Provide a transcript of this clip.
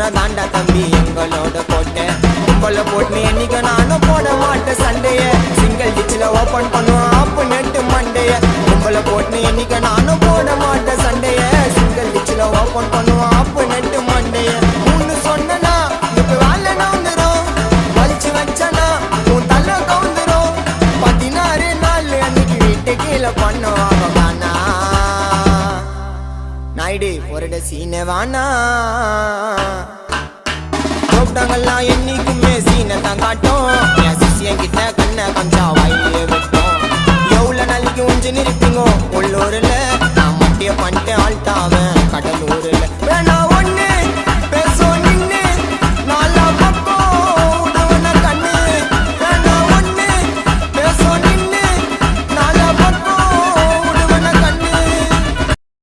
முறை தாண்டா தம்பி எங்களோட போட்டேன். உங்களை போட்டு என்னைக்கு நானும் போட மாட்டேன் சண்டைய. சிங்கிள் டிச்சில் ஓப்பன் பண்ணுவோம் ஆப்பு நெட்டு மண்டைய. உங்களை போட்டு என்னைக்கு நானும் போட மாட்டேன் சண்டைய. சிங்கிள் டிச்சில் ஓப்பன் பண்ணுவோம் ஆப்பு நெட்டு மண்டைய. ஒன்று சொன்னா இப்ப வேலை நவுந்துரும். வலிச்சு வச்சனா உன் தலை கவுந்துரும். 16 நாள் அன்னைக்கு வீட்டு கீழே பண்ணுவாங்க காணா. நாயுடு ஒரு சீனை வானா கூப்பிட்டாங்கல்லாம் என்னைக்குமே சீனை தான் காட்டும். என் சிசியன் கிட்ட கண்ணை கொஞ்சம் வாயிலே விட்டோம். எவ்வளவு நாளைக்கு ஒன்று நிற்பீங்க உள்ளூர்ல.